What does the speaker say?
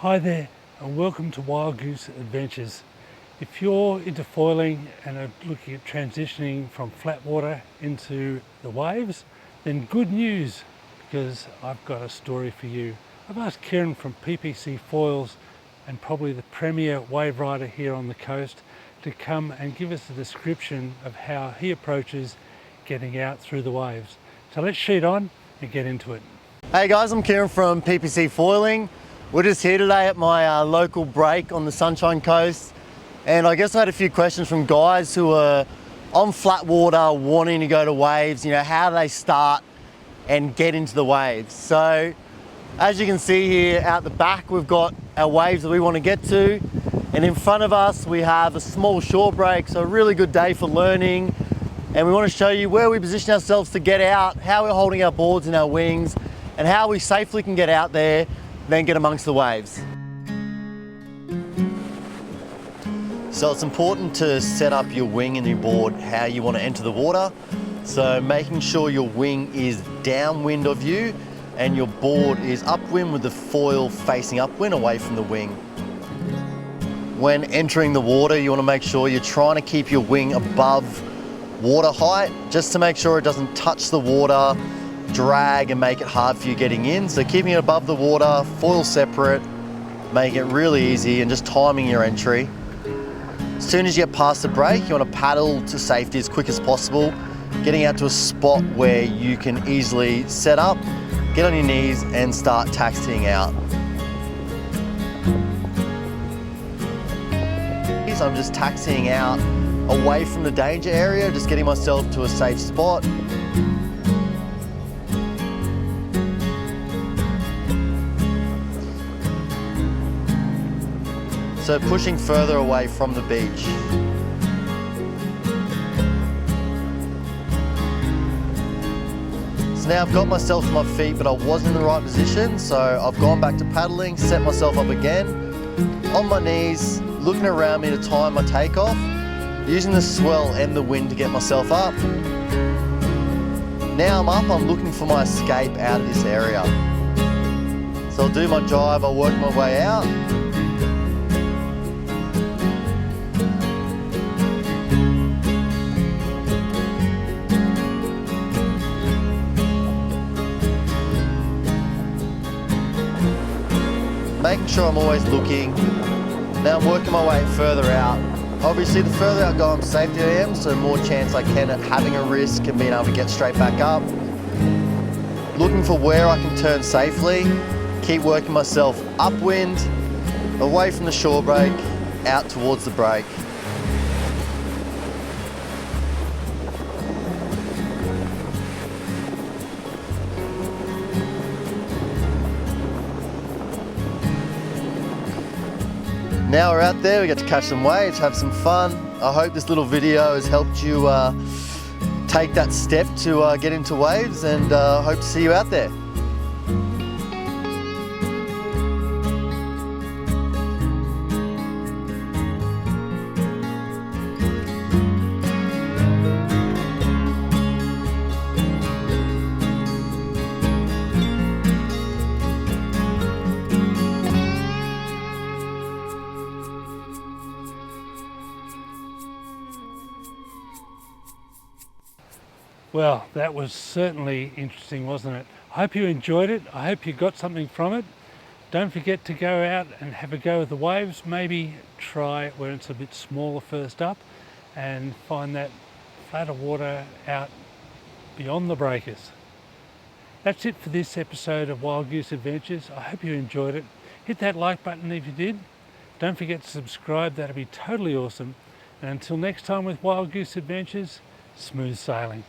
Hi there and welcome to Wild Goose Adventures. If you're into foiling and are looking at transitioning from flat water into the waves, then good news, because I've got a story for you. I've asked Kiren from PPC Foils, and probably the premier wave rider here on the coast, to come and give us a description of how he approaches getting out through the waves. So let's sheet on and get into it. Hey guys, I'm Kiren from PPC Foiling. We're just here today at my local break on the Sunshine Coast, and I guess I had a few questions from guys who are on flat water wanting to go to waves. You know, how do they start and get into the waves? So as you can see here out the back, we've got our waves that we want to get to, and in front of us we have a small shore break, so a really good day for learning. And we want to show you where we position ourselves to get out, how we're holding our boards and our wings, and how we safely can get out there, then get amongst the waves. So it's important to set up your wing and your board how you want to enter the water. So making sure your wing is downwind of you and your board is upwind with the foil facing upwind away from the wing. When entering the water, you want to make sure you're trying to keep your wing above water height, just to make sure it doesn't touch the water, drag and make it hard for you getting in. So keeping it above the water, foil separate, making it really easy, and just timing your entry. As soon as you get past the break, you want to paddle to safety as quick as possible, getting out to a spot where you can easily set up, get on your knees and start taxiing out. So I'm just taxiing out away from the danger area, just getting myself to a safe spot. So pushing further away from the beach. So now I've got myself to my feet, but I wasn't in the right position, so I've gone back to paddling, set myself up again, on my knees, looking around me to time my takeoff, using the swell and the wind to get myself up. Now I'm up, I'm looking for my escape out of this area. So I'll do my jive, I'll work my way out. Making sure I'm always looking. Now I'm working my way further out. Obviously the further out I go, I'm safety I am, so more chance I can at having a risk and being able to get straight back up. Looking for where I can turn safely, keep working myself upwind, away from the shore break, out towards the break. Now we're out there, we get to catch some waves, have some fun. I hope this little video has helped you take that step to get into waves, and hope to see you out there. Well, that was certainly interesting, wasn't it? I hope you enjoyed it. I hope you got something from it. Don't forget to go out and have a go with the waves. Maybe try where it's a bit smaller first up and find that flatter water out beyond the breakers. That's it for this episode of Wild Goose Adventures. I hope you enjoyed it. Hit that like button if you did. Don't forget to subscribe, that'd be totally awesome. And until next time with Wild Goose Adventures, smooth sailing.